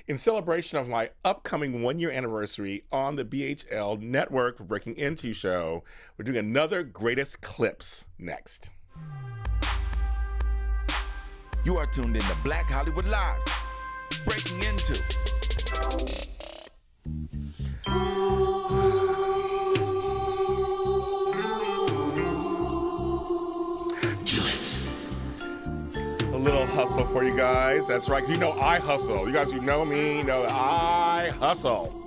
in celebration of my upcoming 1-year anniversary on the BHL network for Breaking Into show, we're doing another Greatest Clips next. You are tuned in to Black Hollywood Lives. Breaking Into. A little hustle for you guys. That's right. You know I hustle. You guys who know me know that I hustle.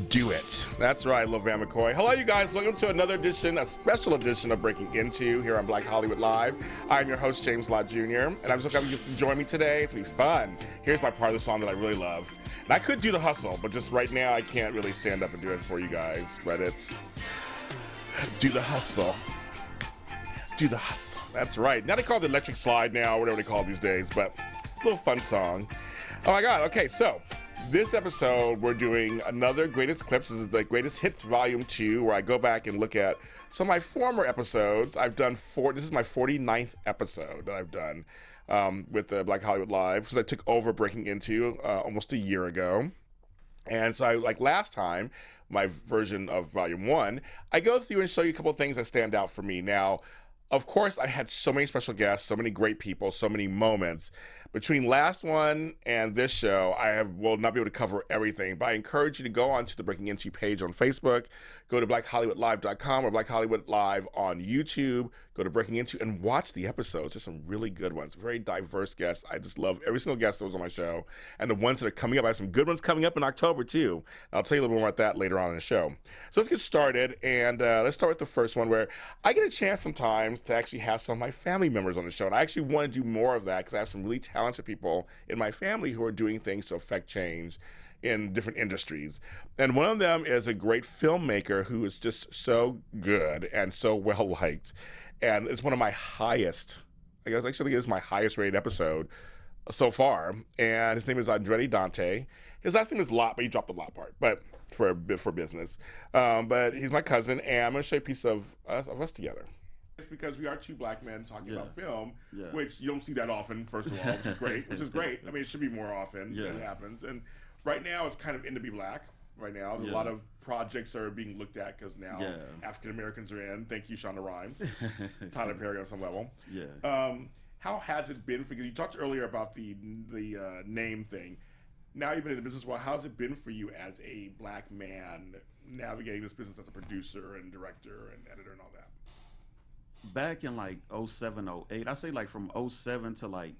Do it. That's right, LeVan McCoy. Hello, you guys. Welcome to another edition, a special edition of Breaking Into here on Black Hollywood Live. I'm your host, James Lott Jr., and I'm so glad you can join me today. It's going to be fun. Here's my part of the song that I really love. And I could do the hustle, but just right now I can't really stand up and do it for you guys. But it's do the hustle. Do the hustle. That's right. Now they call it the electric slide now, whatever they call it these days, but a little fun song. Oh my God. Okay, so this episode, we're doing another Greatest Clips. This is the Greatest Hits Volume 2, where I go back and look at some of my former episodes. I've done this is my 49th episode that I've done with Black Hollywood Live, because I took over Breaking Into almost a year ago. And so like last time, my version of Volume 1, I go through and show you a couple of things that stand out for me. Now, of course, I had so many special guests, so many great people, so many moments. Between last one and this show, will not be able to cover everything, but I encourage you to go onto the Breaking Into page on Facebook, go to blackhollywoodlive.com or Black Hollywood Live on YouTube, go to Breaking Into and watch the episodes. There's some really good ones, very diverse guests. I just love every single guest that was on my show, and the ones that are coming up. I have some good ones coming up in October too. I'll tell you a little more about that later on in the show. So let's get started, and let's start with the first one, where I get a chance sometimes to actually have some of my family members on the show, and I actually want to do more of that because I have some really talented people in my family who are doing things to affect change in different industries. And one of them is a great filmmaker who is just so good and so well liked. And it's one of my highest, I guess actually it's my highest rated episode so far. And his name is Andretti Dante. His last name is Lott, but he dropped the Lott part, but for business. But he's my cousin, and I'm going to show you a piece of us together. It's because we are two black men talking about film, which you don't see that often, first of all, which is great. I mean, it should be more often than it happens. And right now, it's kind of in to be black. Right now, there's a lot of projects are being looked at because now African Americans are in. Thank you, Shonda Rhimes, Tyler Perry on some level. How has it been for you? You talked earlier about the name thing. Now you've been in the business. Well, how's it been for you as a black man navigating this business as a producer and director and editor and all that? Back in like 07, 08, I say like from 07 to like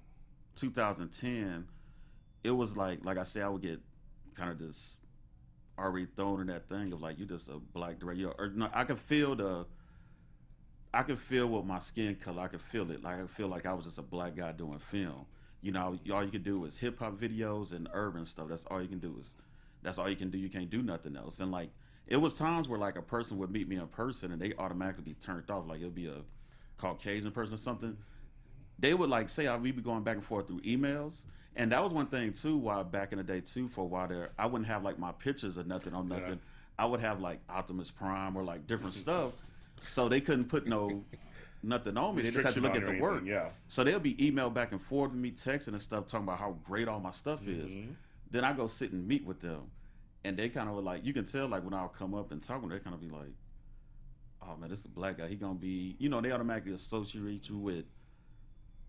2010, it was like I said, I would get kind of just already thrown in that thing of like, you just a black director. Or no, I could feel with my skin color, I could feel it. Like I feel like I was just a black guy doing film. You know, all you can do is hip hop videos and urban stuff. That's all you can do. You can't do nothing else. And like, it was times where like a person would meet me in person and they automatically be turned off. Like it would be a Caucasian person or something. They would like say we'd be going back and forth through emails. And that was one thing too, why back in the day too, for a while there, I wouldn't have like my pictures or nothing on nothing. Yeah. I would have like Optimus Prime or like different stuff. So they couldn't put nothing on me. They just had to look at the work. Yeah. So they'll be emailed back and forth with me, texting and stuff, talking about how great all my stuff is. Then I go sit and meet with them. And they kind of were like, you can tell like when I'll come up and talk to them, they kind of be like, oh man, this is a black guy. He gonna be, they automatically associate you with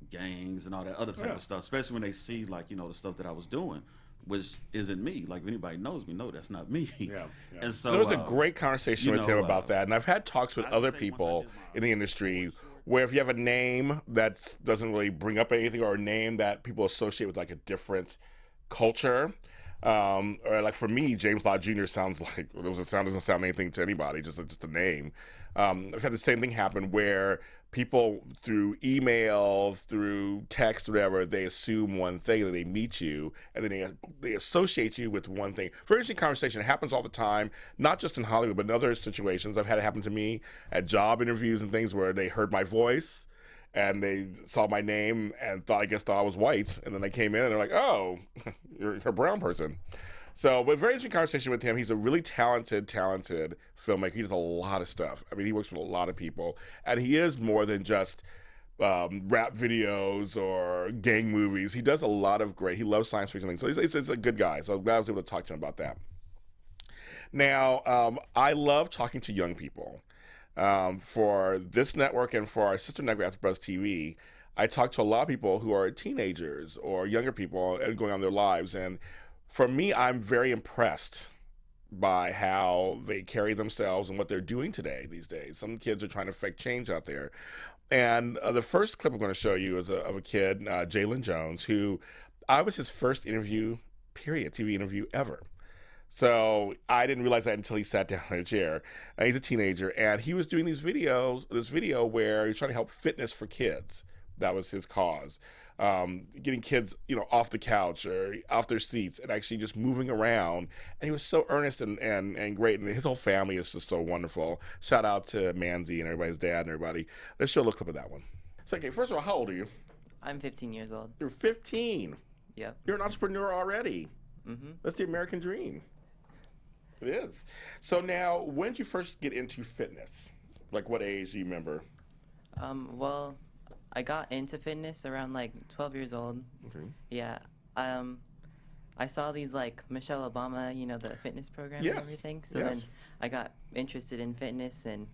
gangs and all that other type of stuff, especially when they see like, the stuff that I was doing, which isn't me. Like if anybody knows me, no, that's not me. Yeah. And so there was a great conversation with him about that. And I've had talks with other people in the industry where if you have a name that doesn't really bring up anything, or a name that people associate with like a different culture, or like for me, James Lott Jr. sounds like doesn't sound anything to anybody, just a name. I've had the same thing happen where people through email, through text, whatever, they assume one thing, and they meet you, and then they associate you with one thing. Very interesting conversation. It happens all the time, not just in Hollywood, but in other situations. I've had it happen to me at job interviews and things where they heard my voice and they saw my name and thought I was white, and then they came in and they're like, "Oh, you're a brown person." So, but very interesting conversation with him. He's a really talented filmmaker. He does a lot of stuff. I mean, he works with a lot of people, and he is more than just rap videos or gang movies. He does a lot of great. He loves science fiction things. So he's a good guy. So I'm glad I was able to talk to him about that. Now, I love talking to young people. For this network and for our sister network, After Buzz TV, I talk to a lot of people who are teenagers or younger people and going on their lives. And for me, I'm very impressed by how they carry themselves and what they're doing today these days. Some kids are trying to affect change out there. And the first clip I'm going to show you is of a kid, Jalen Jones, who I was his first interview, period, TV interview ever. So I didn't realize that until he sat down in a chair. And he's a teenager, and he was doing this video where he's trying to help fitness for kids. That was his cause. Getting kids, off the couch or off their seats and actually just moving around. And he was so earnest and great. And his whole family is just so wonderful. Shout out to Manzi and everybody's dad and everybody. Let's show a little clip of that one. So, okay, first of all, how old are you? I'm 15 years old. You're 15. Yep. You're an entrepreneur already. Mm-hmm. That's the American dream. It is. So now, when did you first get into fitness? Like, what age do you remember? Well, I got into fitness around like 12 years old. Okay. Yeah. I saw these like Michelle Obama, the fitness program Yes. and everything. So Yes. then I got interested in fitness, and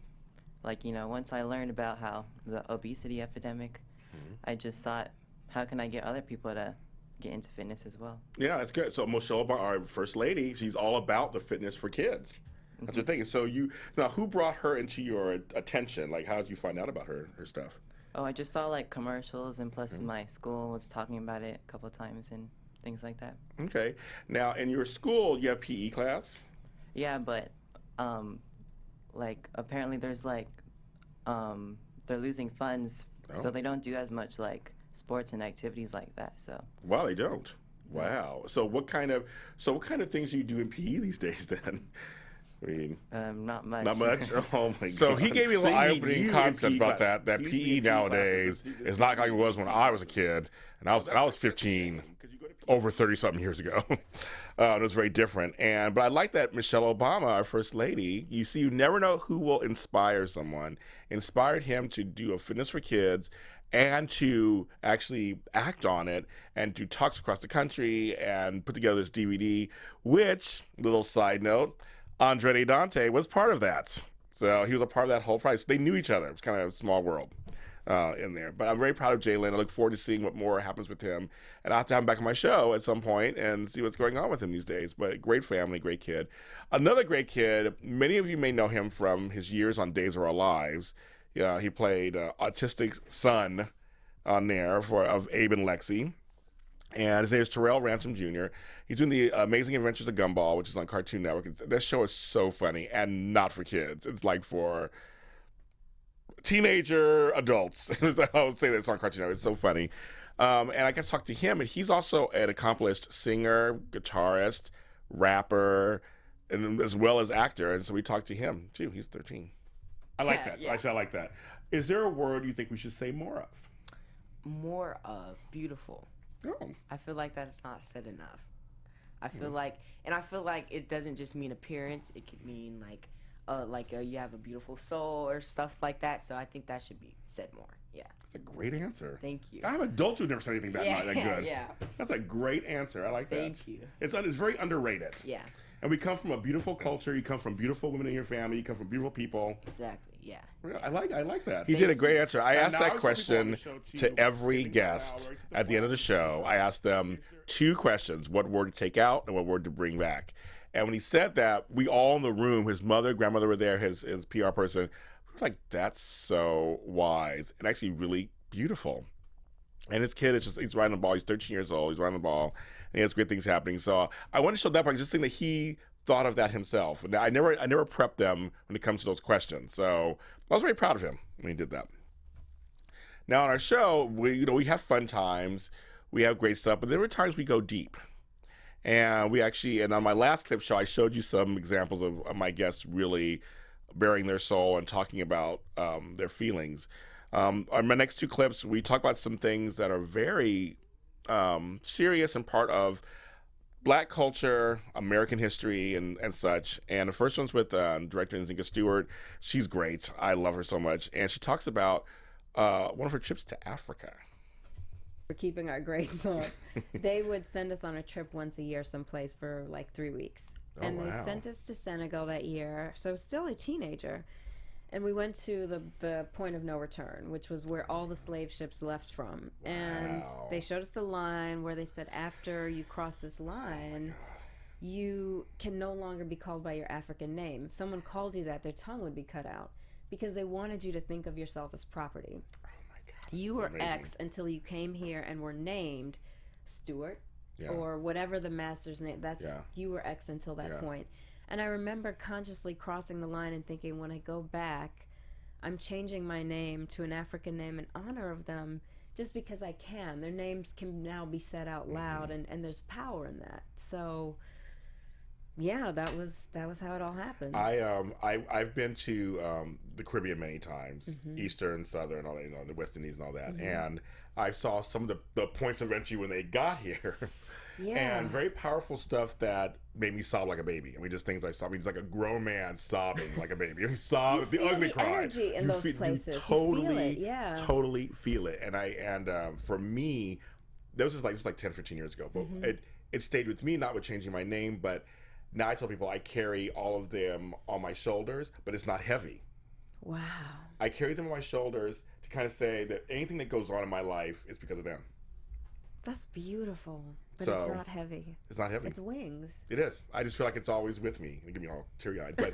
once I learned about how the obesity epidemic, I just thought, how can I get other people to get into fitness as well? Yeah, that's good. So Michelle Obama, our first lady, she's all about the fitness for kids. That's her thing. So who brought her into your attention? Like, how did you find out about her stuff? Oh, I just saw like commercials, and plus my school was talking about it a couple times and things like that. Okay. Now, in your school, you have PE class? Yeah, but apparently there's they're losing funds, so they don't do as much like sports and activities like that. So. Wow, they don't. Wow. So what kind of things do you do in PE these days then? I mean, not much. Not much? Oh my God. So he gave me a So little you need eye-opening you concept in PE about class. that You PE need PE nowadays classes. is not like it was when I was a kid, and I was 15, over 30-something years ago. It was very different. But I like that Michelle Obama, our first lady, you never know who will inspire someone, inspired him to do a fitness for kids and to actually act on it and do talks across the country and put together this DVD, which, little side note, Andre Dante was part of that. So he was a part of that whole process. They knew each other. It was kind of a small world in there. But I'm very proud of Jalen. I look forward to seeing what more happens with him. And I'll have to have him back on my show at some point and see what's going on with him these days. But great family, great kid. Another great kid, many of you may know him from his years on Days of Our Lives. Yeah, he played autistic son on there of Abe and Lexi. And his name is Terrell Ransom Jr. He's doing the Amazing Adventures of Gumball, which is on Cartoon Network. That show is so funny and not for kids. It's like for teenager adults. I would say that it's on Cartoon Network. It's so funny. And I got to talk to him, and he's also an accomplished singer, guitarist, rapper, and as well as actor. And so we talked to him, too. He's 13. I like that. So I said I like that. Is there a word you think we should say more of? More of beautiful. Oh. I feel like that's not said enough. I feel like it doesn't just mean appearance. It could mean you have a beautiful soul or stuff like that. So I think that should be said more. Yeah. That's a great answer. Thank you. I have adults who never said anything that good. Yeah. That's a great answer. I like that. Thank you. It's very underrated. Yeah. And we come from a beautiful culture. You come from beautiful women in your family. You come from beautiful people. Exactly. Yeah. I like that. He did a great answer. I asked that question to every guest at the end of the show. I asked them 2 questions: what word to take out and what word to bring back. And when he said that, we all in the room, his mother, grandmother were there, his PR person, we were like, that's so wise and actually really beautiful. And his kid he's riding the ball. He's 13 years old. He's riding the ball, and he has great things happening. So I want to show that part, just think that he thought of that himself. And I never prepped them when it comes to those questions. So I was very proud of him when he did that. Now on our show, we have fun times, we have great stuff, but there were times we go deep. And and on my last clip show, I showed you some examples of my guests really bearing their soul and talking about their feelings. On my next 2 clips, we talk about some things that are very serious and part of Black culture, American history, and such. And the first one's with director Nzinga Stewart. She's great. I love her so much. And she talks about one of her trips to Africa. For keeping our grades up, they would send us on a trip once a year someplace for like 3 weeks. Oh, And they wow. sent us to Senegal that year. So I was still a teenager. And we went to the point of no return, which was where all the slave ships left from. And Wow. they showed us the line where they said, after you cross this line, you can no longer be called by your African name. If someone called you that, their tongue would be cut out because they wanted you to think of yourself as property. You were amazing. X until you came here and were named Stewart Yeah. or whatever the master's name. That's Yeah. you were X until that Yeah. point. And I remember consciously crossing the line and thinking, when I go back, I'm changing my name to an African name in honor of them, just because I can. Their names can now be said out loud, and there's power in that. So, yeah, that was how it all happened. I've been to the Caribbean many times, Mm-hmm. Eastern, Southern, all that, the West Indies and all that, and I saw some of the points of entry when they got here, Yeah. and very powerful stuff that made me sob like a baby. I mean, just things I saw. I mean, it's like a grown man sobbing like a baby. He sobbed, You the feel ugly the cry. energy in those places. You totally, feel it, yeah. totally feel it. And for me, that was just like 10, 15 years ago, but Mm-hmm. it stayed with me, not with changing my name, but now I tell people I carry all of them on my shoulders, but it's not heavy. Wow. I carry them on my shoulders to kind of say that anything that goes on in my life is because of them. That's beautiful. But So, it's not heavy. It's not heavy. It's wings. It is. I just feel like it's always with me. It gets me all teary-eyed, but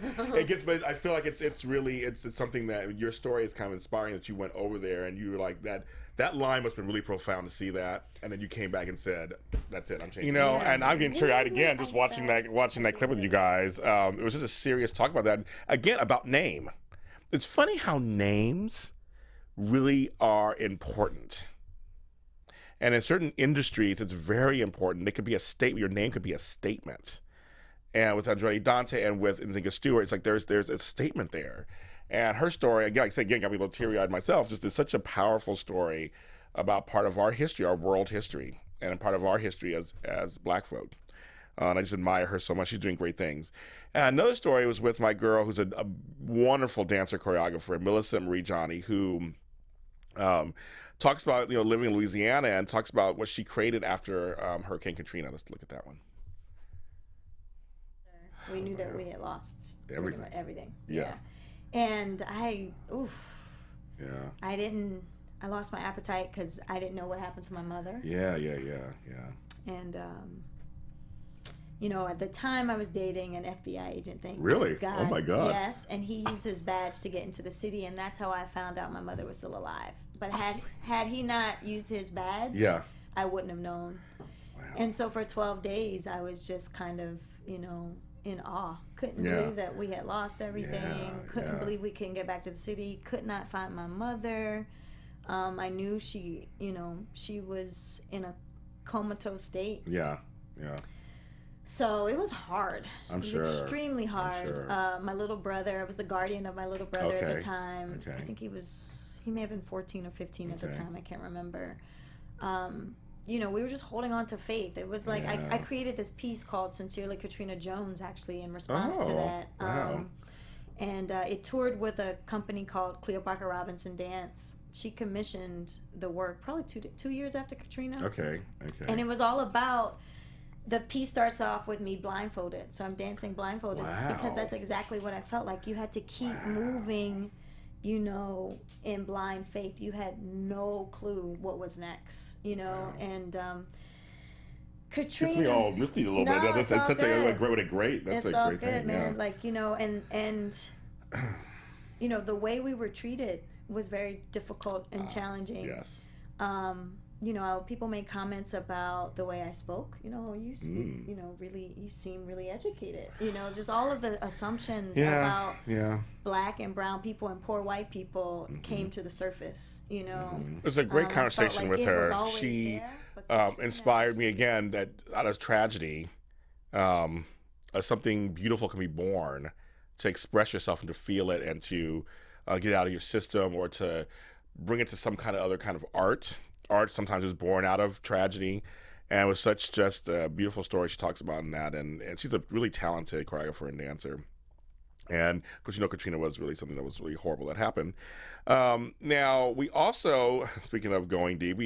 but I feel like it's really something that your story is kind of inspiring, that you went over there and you were like that line must have been really profound to see that, and then you came back and said, "That's it, I'm changing." You know, Yeah. and I'm getting teary-eyed again just watching that clip with you guys. It was just a serious talk about that again, about name. It's funny how names really are important. And in certain industries, it's very important. It could be a statement. Your name could be a statement. And with Andretti Dante and with Nzinga Stewart, it's like there's a statement there. And her story, again, like I said, again, got me a little teary-eyed myself. Just is such a powerful story about part of our history, our world history, and a part of our history as Black folk. And I just admire her so much. She's doing great things. And another story was with my girl, who's a wonderful dancer choreographer, Millicent Marie Johnny, who talks about living in Louisiana and talks about what she created after Hurricane Katrina. Let's look at that one. We knew that we had lost pretty Everything. much everything. Yeah. And Yeah. I lost my appetite because I didn't know what happened to my mother. Yeah. And, at the time I was dating an FBI agent. Thank Really? God. Oh, my God. Yes, and he used his badge to get into the city, and that's how I found out my mother was still alive. But had he not used his badge, Yeah. I wouldn't have known. Wow. And so for 12 days, I was just kind of, in awe. Couldn't Yeah. believe that we had lost everything. Yeah, Couldn't yeah. believe we couldn't get back to the city. Could not find my mother. I knew she was in a comatose state. Yeah. So it was hard. I'm it was sure. extremely I'm hard. sure. My little brother, I was the guardian of my little brother at Okay, the time. okay. I think he may have been 14 or 15 at the Okay. time. I can't remember. We were just holding on to faith. It was like Yeah. I created this piece called Sincerely Katrina Jones, actually, in response to Oh, that. wow. And it toured with a company called Cleopatra Robinson Dance. She commissioned the work probably 2 years after Katrina. Okay. And it was all about, the piece starts off with me blindfolded. So I'm dancing blindfolded because Wow. that's exactly what I felt like. You had to keep moving, in blind faith. You had no clue what was next, and Katrina. Gets me all misty a little No, bit. it's That's all such good. a great. That's It's a all great good, thing. man. Yeah. Like, and the way we were treated was very difficult and challenging. Yes. People made comments about the way I spoke. You speak, Mm. really, you seem really educated. Just all of the assumptions Yeah. about Yeah. black and brown people and poor white people came to the surface. It was a great I felt conversation like with it was her. always She there, but Katrina inspired me again that out of tragedy, something beautiful can be born, to express yourself and to feel it and to get it out of your system, or to bring it to some kind of other kind of art. Art sometimes is born out of tragedy. And it was such just a beautiful story she talks about in that. And she's a really talented choreographer and dancer. And because Katrina was really something that was really horrible that happened. Now we also, speaking of going deep,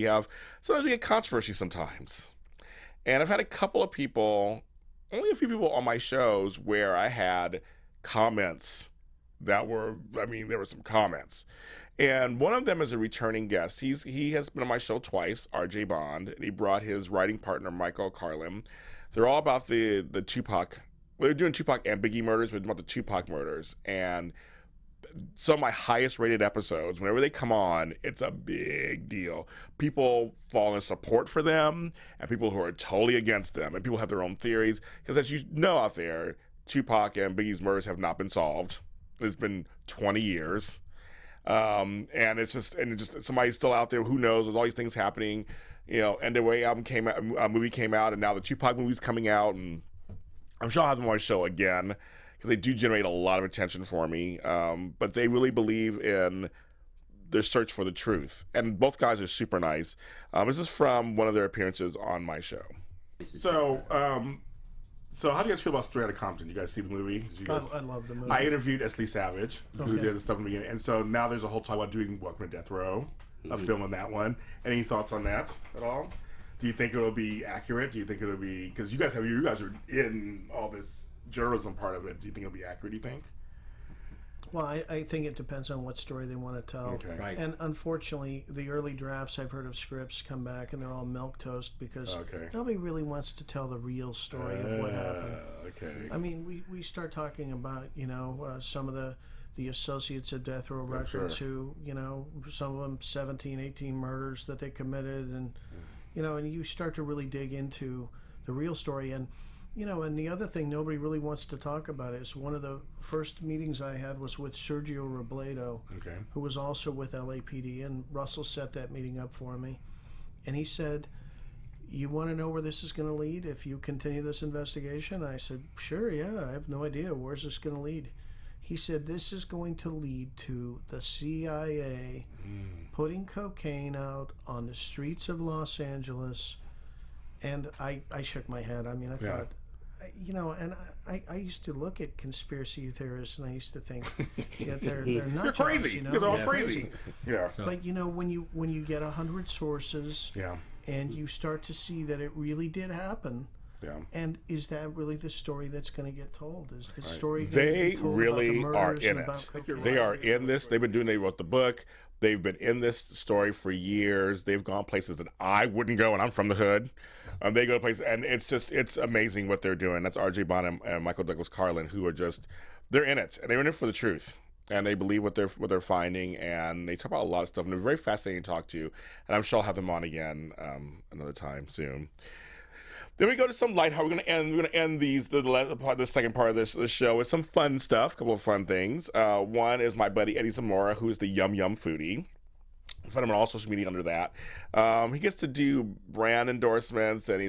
sometimes we get controversy sometimes, and I've had a couple of people, only a few people on my shows where I had comments that were, there were some comments, and one of them is a returning guest. He has been on my show twice, RJ Bond, and he brought his writing partner Michael Carlin. They're all about the Tupac. They're doing Tupac and Biggie murders, but about the Tupac murders. And some of my highest rated episodes, whenever they come on, it's a big deal. People fall in support for them, and people who are totally against them, and people have their own theories. Because as you know out there, Tupac and Biggie's murders have not been solved. It's been 20 years. And it's just somebody's still out there who knows. There's all these things happening, And the way movie came out, and now the Tupac movie's coming out, and I'm sure I'll have them on my show again because they do generate a lot of attention for me. But they really believe in their search for the truth. And both guys are super nice. This is from one of their appearances on my show. So how do you guys feel about Straight Outta Compton? You guys see the movie? I love the movie. I interviewed Esley Savage, who did the stuff in the beginning. And so now there's a whole talk about doing Welcome to Death Row, a film on that one. Any thoughts on that at all? Do you think it'll be accurate? Do you think it'll be, because you guys are in all this journalism part of it. Do you think it'll be accurate? Do you think? Well, I think it depends on what story they want to tell. Okay. Right. And unfortunately, the early drafts I've heard of scripts come back and they're all milquetoast because nobody really wants to tell the real story of what happened. Okay. We start talking about some of the associates of Death Row Records who some of them 17, 18 murders that they committed, and and you start to really dig into the real story. And and the other thing nobody really wants to talk about is one of the first meetings I had was with Sergio Robledo, who was also with LAPD, and Russell set that meeting up for me. And he said, "You want to know where this is going to lead if you continue this investigation?" I said, "Sure, yeah, I have no idea. Where's this going to lead?" He said, "This is going to lead to the CIA putting cocaine out on the streets of Los Angeles." And I shook my head. I thought, and I used to look at conspiracy theorists, and I used to think that they're not They're crazy. They're all crazy. Yeah. So- But when you get 100 sources, and you start to see that it really did happen. Yeah. And is that really the story that's going to get told? Is the story They get told really about the are murders in and about it. cocaine? They are in this. They've been doing. They wrote the book. They've been in this story for years. They've gone places that I wouldn't go, and I'm from the hood. They go to places, and it's amazing what they're doing. That's R.J. Bond and Michael Douglas Carlin, who are they're in it, and they're in it for the truth. And they believe what they're finding, and they talk about a lot of stuff, and they're very fascinating to talk to. And I'm sure I'll have them on again another time soon. Then we go to some light. How we're gonna end the second part of this show with some fun stuff. A couple of fun things. One is my buddy Eddie Zamora, who is the Yum Yum foodie. Find him on all social media under that. He gets to do brand endorsements, and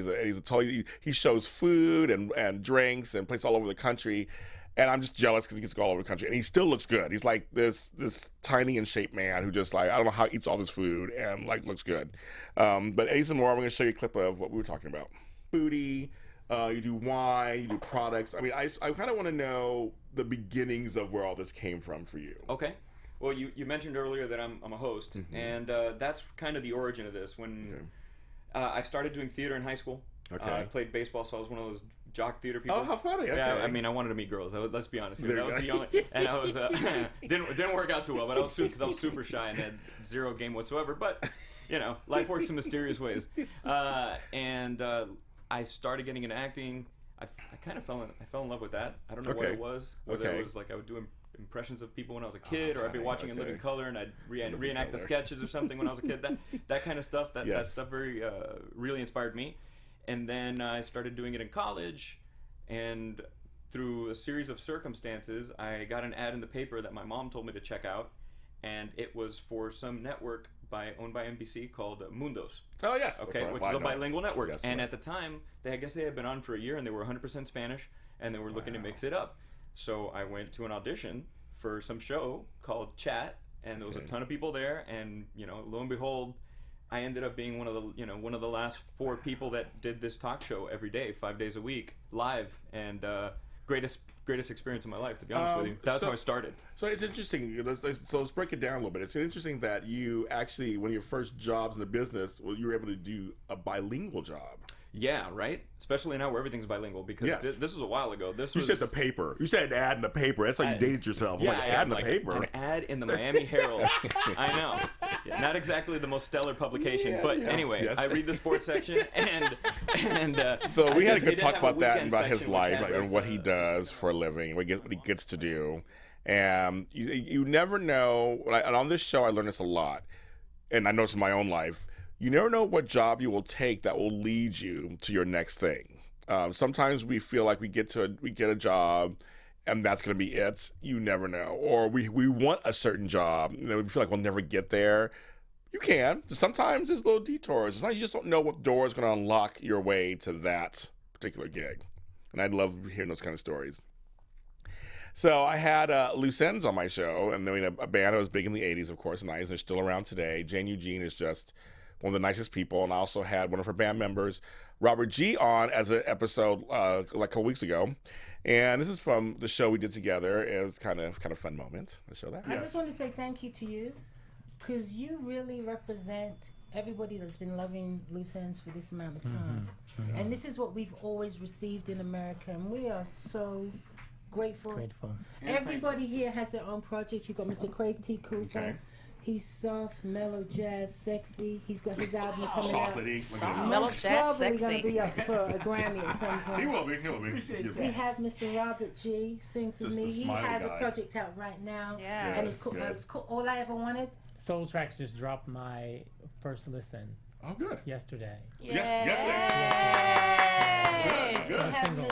he shows food and drinks and places all over the country. And I'm just jealous because he gets to go all over the country, and he still looks good. He's like this tiny in shape man who just I don't know how he eats all this food and looks good. But Eddie Zamora, I'm going to show you a clip of what we were talking about. Foodie, you do wine, you do products. I kind of want to know the beginnings of where all this came from for you. Okay. Well, you mentioned earlier that I'm a host, and that's kind of the origin of this. When I started doing theater in high school, I played baseball, so I was one of those jock theater people. Oh, how funny! Okay. Yeah, I wanted to meet girls. Let's be honest here. That was the only, and I was didn't work out too well. But I was super shy and had zero game whatsoever. But life works in mysterious ways. I started getting into acting. I kind of fell in love with that. I don't know what it was. Whether it was I would do impressions of people when I was a kid, or I'd be watching In Living Color and I'd reenact the sketches or something when I was a kid. That kind of stuff. That stuff really inspired me. And then I started doing it in college, and through a series of circumstances, I got an ad in the paper that my mom told me to check out, and it was for some network owned by NBC called Mundos. Oh, yes. Okay, which is a bilingual network. Yes, and at the time, I guess they had been on for a year, and they were 100% Spanish, and they were looking to mix it up. So I went to an audition for some show called Chat, and there was a ton of people there, and lo and behold, I ended up being one of the last 4 people that did this talk show every day, 5 days a week, live, and greatest greatest experience of my life, to be honest with you. That's how I started. So it's interesting. Let's break it down a little bit. It's interesting that you actually, one of your first jobs in the business, you were able to do a bilingual job. Yeah, right? Especially now where everything's bilingual, because Yes. this was a while ago. You said the paper. You said an ad in the paper. That's how you dated yourself. Yeah, like, ad in the paper. An ad in the Miami Herald. I know. Yeah, not exactly the most stellar publication, but anyway, yes. I read the sports section, and so we had a they good did talk have a about that and weekend about his section, life which and was, what he does for a living, what he gets to do. And you never know. And on this show, I learned this a lot. And I noticed in my own life, you never know what job you will take that will lead you to your next thing. Sometimes we feel like we get a job and that's going to be it. You never know. Or we want a certain job and then we feel like we'll never get there. You can. Sometimes there's little detours. Sometimes you just don't know what door is going to unlock your way to that particular gig. And I'd love hearing those kind of stories. So I had Loose Ends on my show, and a band that was big in the 80s, of course, and 90s. They're still around today. Jane Eugene is just one of the nicest people, and I also had one of her band members, Robert G, on as an episode like a couple weeks ago. And this is from the show we did together. It was kind of a fun moment. Let's show that. I just want to say thank you to you, because you really represent everybody that's been loving Loose Ends for this amount of time. And this is what we've always received in America, and we are so grateful. Everybody here has their own project. You got Mr. Craig T. Cooper. Okay. He's soft, mellow jazz, sexy. He's got his album coming out. Mellow jazz, Probably sexy. gonna be up for a Grammy at some point. He will be. We have Mr. Robert G. sings with Just me. the He smiley has guy. a project out right now, Yeah. and it's called, it's called All I Ever Wanted. Soul Tracks just dropped my first listen Oh, good. yesterday. Good. We have Single,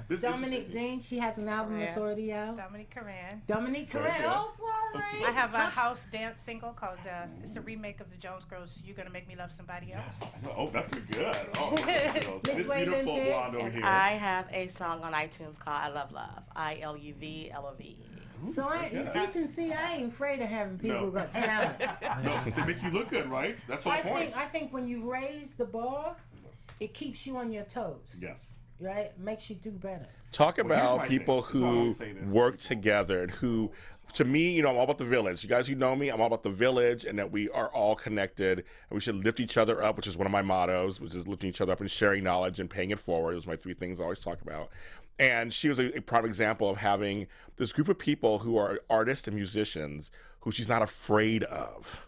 Miss yeah. Dominique Dean. She has an album that's already out. Dominique Coran. Dominique Very Coran. good. Oh, sorry. I have a house dance single called, it's a remake of the Jones Girls, You're Gonna Make Me Love Somebody Else. Oh, that's good. Oh, Miss this Wayland beautiful Hicks. blonde over here. I have a song on iTunes called I Love Love. ILUVLOVE. So you can see I ain't afraid of having people who got talent. No, they make you look good, right? That's the point. I think when you raise the bar, it keeps you on your toes. Yes. Right? Makes you do better. Talk here's about my people thing. That's why I who always say this. work together and who, to me, I'm all about the village. You guys who know me, I'm all about the village and that we are all connected and we should lift each other up, which is one of my mottos, which is lifting each other up and sharing knowledge and paying it forward. Those are my three things I always talk about. And she was a prime example of having this group of people who are artists and musicians who she's not afraid of.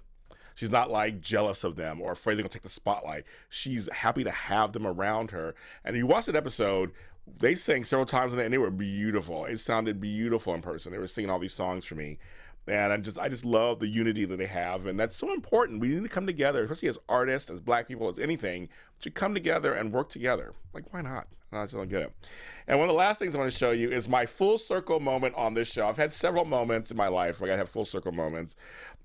She's not like jealous of them or afraid they're gonna take the spotlight. She's happy to have them around her. And you watch that episode, they sang several times and they were beautiful. It sounded beautiful in person. They were singing all these songs for me. And I just love the unity that they have. And that's so important. We need to come together, especially as artists, as black people, as anything, to come together and work together. Like, why not? I just don't get it. And one of the last things I want to show you is my full circle moment on this show. I've had several moments in my life where I have full circle moments.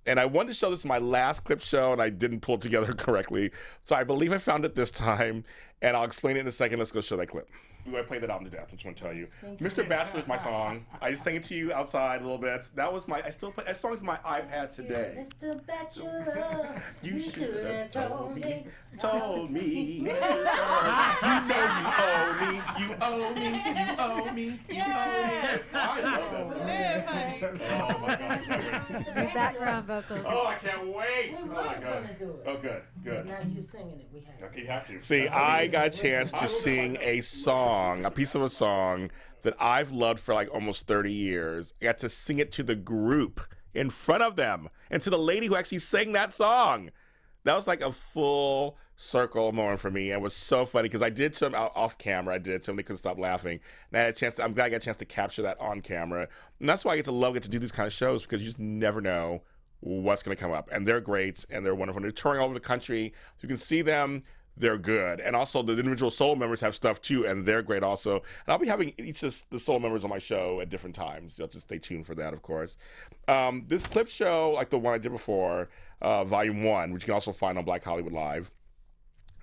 And I wanted to show this in my last clip show, and I didn't pull it together correctly. So I believe I found it this time, and I'll explain it in a second. Let's go show that clip. I played that album to death. I just want to tell you. Mr. Bachelor is my song. I just sang it to you outside a little bit. That was I still play, that song's my iPad today. Mr. Bachelor, You should have told me. Told me. You know you owe me. You owe me. You owe me. You owe me. I love that song. Oh my God. Your background vocals. Oh, I can't wait. We Oh my weren't God. gonna do it. Oh, good. Good. Now you singing it. We have to. You have to. See, I got a chance to sing a song, a piece of a song that I've loved for like almost 30 years. I got to sing it to the group in front of them and to the lady who actually sang that song. That was like a full circle moment for me. And it was so funny because I did it to them off camera. I did it to them. They couldn't stop laughing. And I had a chance. I'm glad I got a chance to capture that on camera. And that's why I get to do these kind of shows because you just never know what's going to come up. And they're great and they're wonderful. And they're touring all over the country. You can see them. They're good. And also the individual solo members have stuff too, and they're great also. And I'll be having each of the solo members on my show at different times. You'll just stay tuned for that, of course. This clip show, like the one I did before, Volume 1, which you can also find on Black Hollywood Live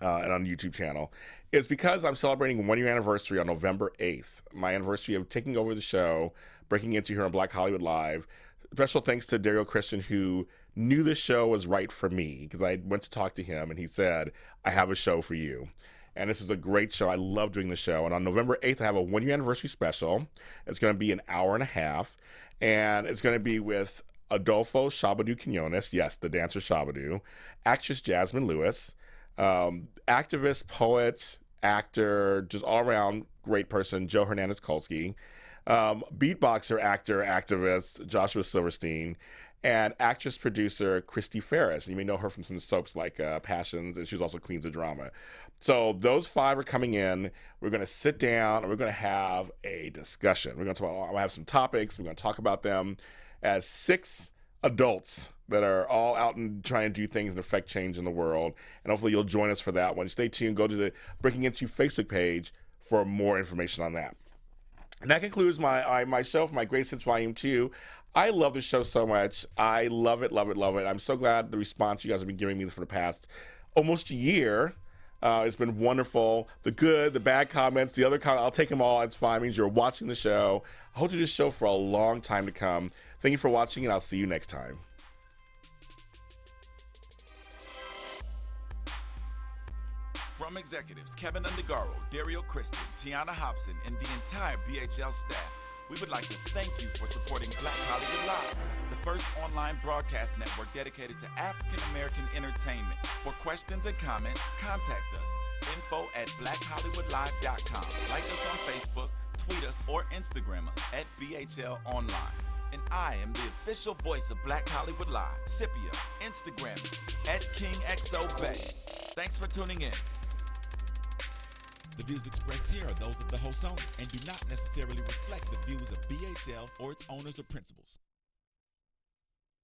and on the YouTube channel, is because I'm celebrating a 1-year anniversary on November 8th. My anniversary of taking over the show, breaking into here on Black Hollywood Live. Special thanks to Daryl Christian, who knew this show was right for me because I went to talk to him and he said, I have a show for you. And this is a great show. I love doing the show. And on November 8th, I have a 1-year anniversary special. It's going to be an hour and a half. And it's going to be with Adolfo Shabadoo Quinones, yes, the dancer Shabadoo, actress Jasmine Lewis, activist, poet, actor, just all-around great person, Joe Hernandez-Kolsky, beatboxer, actor, activist, Joshua Silverstein, and actress-producer Christy Ferris. And you may know her from some soaps like Passions, and she was also Queens of Drama. So those 5 are coming in. We're going to sit down, and we're going to have a discussion. We're going to talk about, I have some topics. We're going to talk about them as 6 adults that are all out and trying to do things and affect change in the world. And hopefully you'll join us for that one. Stay tuned. Go to the Breaking Into Facebook page for more information on that. And that concludes my show for my Great Hits Volume 2. I love this show so much. I love it, love it, love it. I'm so glad the response you guys have been giving me for the past almost a year. It's been wonderful. The good, the bad comments, the other comments, I'll take them all. It's fine. It means you're watching the show. I hope to do this show for a long time to come. Thank you for watching, and I'll see you next time. From executives Keven Undergaro, Dario Kristen, Tiana Hobson, and the entire BHL staff, we would like to thank you for supporting Black Hollywood Live, the first online broadcast network dedicated to African-American entertainment. For questions and comments, contact us. info@blackhollywoodlive.com. Like us on Facebook, tweet us, or Instagram us at BHL Online. And I am the official voice of Black Hollywood Live, Scipio, Instagram at KingXOBay. Thanks for tuning in. The views expressed here are those of the host only and do not necessarily reflect the views of BHL or its owners or principals.